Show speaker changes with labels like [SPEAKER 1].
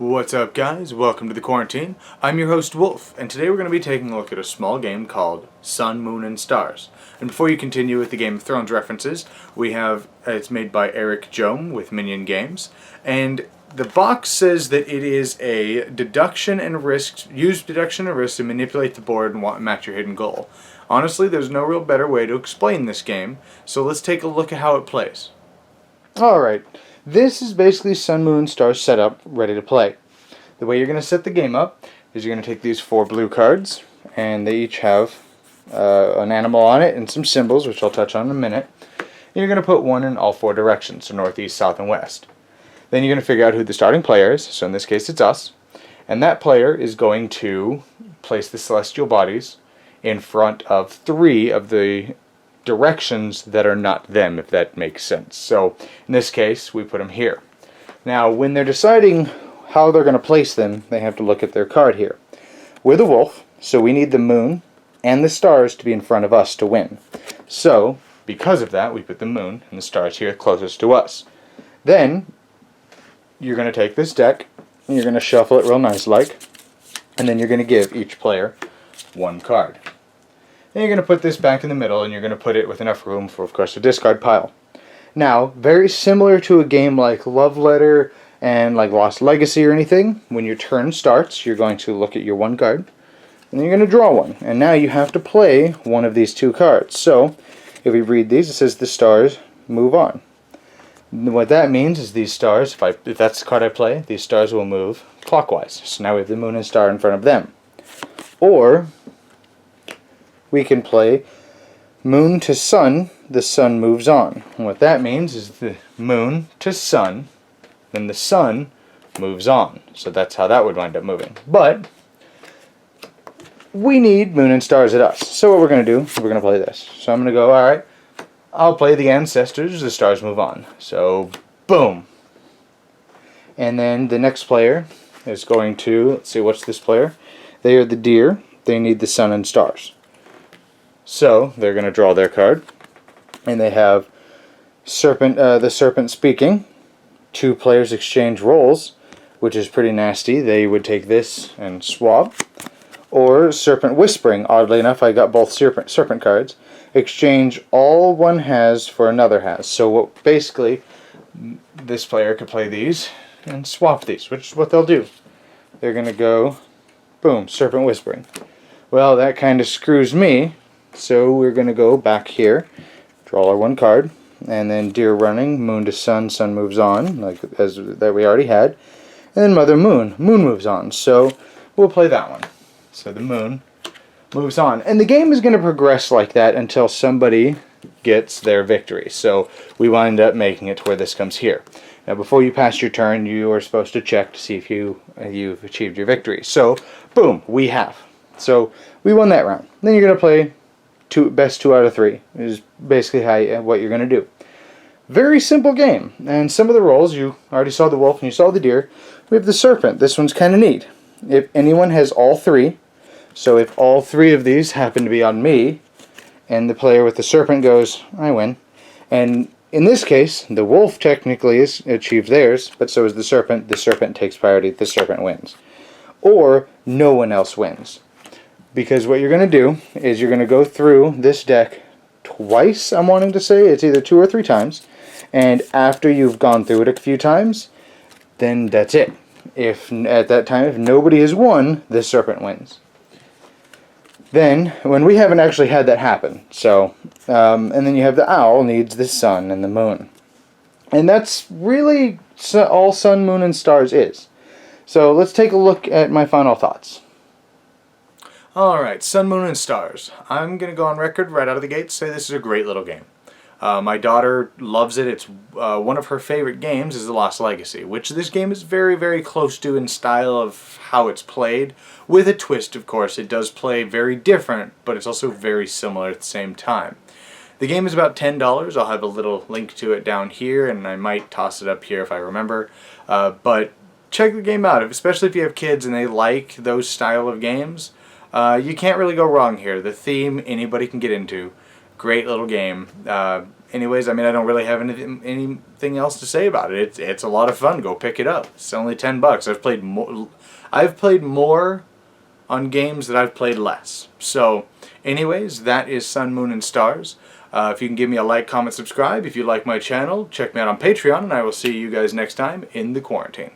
[SPEAKER 1] What's up, guys? Welcome to the quarantine. I'm your host Wolf, and today we're going to be taking a look at a small game called Sun, Moon, and Stars. And before you continue with the Game of Thrones references, we have it's made by Eric Jome with Minion Games, and the box says that it is a deduction and risk. Use deduction and risk to manipulate the board and match your hidden goal. Honestly, there's no real better way to explain this game, so let's take a look at how it plays.
[SPEAKER 2] Alright, this is basically Sun, Moon, and Stars set up, ready to play. The way you're going to set the game up is you're going to take these 4 blue cards, and they each have an animal on it and some symbols, which I'll touch on in a minute. And you're going to put one in all 4 directions, so north, east, south, and west. Then you're going to figure out who the starting player is, so in this case it's us, and that player is going to place the celestial bodies in front of 3 of the directions that are not them, if that makes sense. So in this case we put them here. Now when they're deciding how they're going to place them, they have to look at their card here. We're the wolf, so we need the moon and the stars to be in front of us to win. So because of that, we put the moon and the stars here closest to us. Then you're going to take this deck and you're going to shuffle it real nice like, and then you're going to give each player 1 card. Then you're going to put this back in the middle, and you're going to put it with enough room for, of course, a discard pile. Now, very similar to a game like Love Letter and like Lost Legacy or anything, when your turn starts, you're going to look at your 1 card, and then you're going to draw one. And now you have to play one of these 2 cards. So, if we read these, it says the stars move on. What that means is these stars, if that's the card I play, these stars will move clockwise. So now we have the moon and star in front of them. Or we can play moon to sun, the sun moves on. And what that means is the moon to sun, then the sun moves on. So that's how that would wind up moving. But we need moon and stars at us. So what we're going to do, we're going to play this. So I'm going to go, alright, I'll play the ancestors, the stars move on. So, boom. And then the next player is going to, let's see, what's this player? They are the deer. They need the sun and stars. So they're going to draw their card, and they have the serpent speaking. 2 players exchange roles, which is pretty nasty. They would take this and swap. Or serpent whispering. Oddly enough, I got both serpent cards. Exchange all one has for another has. So basically, this player could play these and swap these, which is what they'll do. They're going to go, boom, serpent whispering. Well, that kind of screws me. So we're going to go back here, draw our 1 card, and then deer running, moon to sun, sun moves on, like as that we already had, and then mother moon, moon moves on. So we'll play that one. So the moon moves on, and the game is going to progress like that until somebody gets their victory. So we wind up making it to where this comes here. Now before you pass your turn, you are supposed to check to see if you've achieved your victory. So boom, we have. So we won that round. Then you're going to play best 2 out of 3 is basically what you're going to do. Very simple game. And some of the roles, you already saw the wolf and you saw the deer. We have the serpent. This one's kind of neat. If anyone has all 3, so if all 3 of these happen to be on me, and the player with the serpent goes, I win. And in this case, the wolf technically achieves theirs, but so is the serpent. The serpent takes priority. The serpent wins. Or no one else wins. Because what you're going to do is you're going to go through this deck twice, I'm wanting to say. It's either 2 or 3 times. And after you've gone through it a few times, then that's it. If at that time, if nobody has won, the serpent wins. Then, when we haven't actually had that happen, so, and then you have the owl needs the sun and the moon. And that's really all sun, moon, and stars is. So let's take a look at my final thoughts.
[SPEAKER 1] Alright, Sun, Moon, and Stars. I'm going to go on record right out of the gate to say this is a great little game. My daughter loves it. It's one of her favorite games is The Lost Legacy, which this game is very, very close to in style of how it's played. With a twist, of course. It does play very different, but it's also very similar at the same time. The game is about $10. I'll have a little link to it down here, and I might toss it up here if I remember. But check the game out, especially if you have kids and they like those style of games. You can't really go wrong here. The theme, anybody can get into. Great little game. anyways, I mean, I don't really have anything else to say about it. It's a lot of fun. Go pick it up. It's only $10. I've played more on games that I've played less. So, anyways, that is Sun, Moon, and Stars. If you can give me a like, comment, subscribe. If you like my channel, check me out on Patreon, and I will see you guys next time in the quarantine.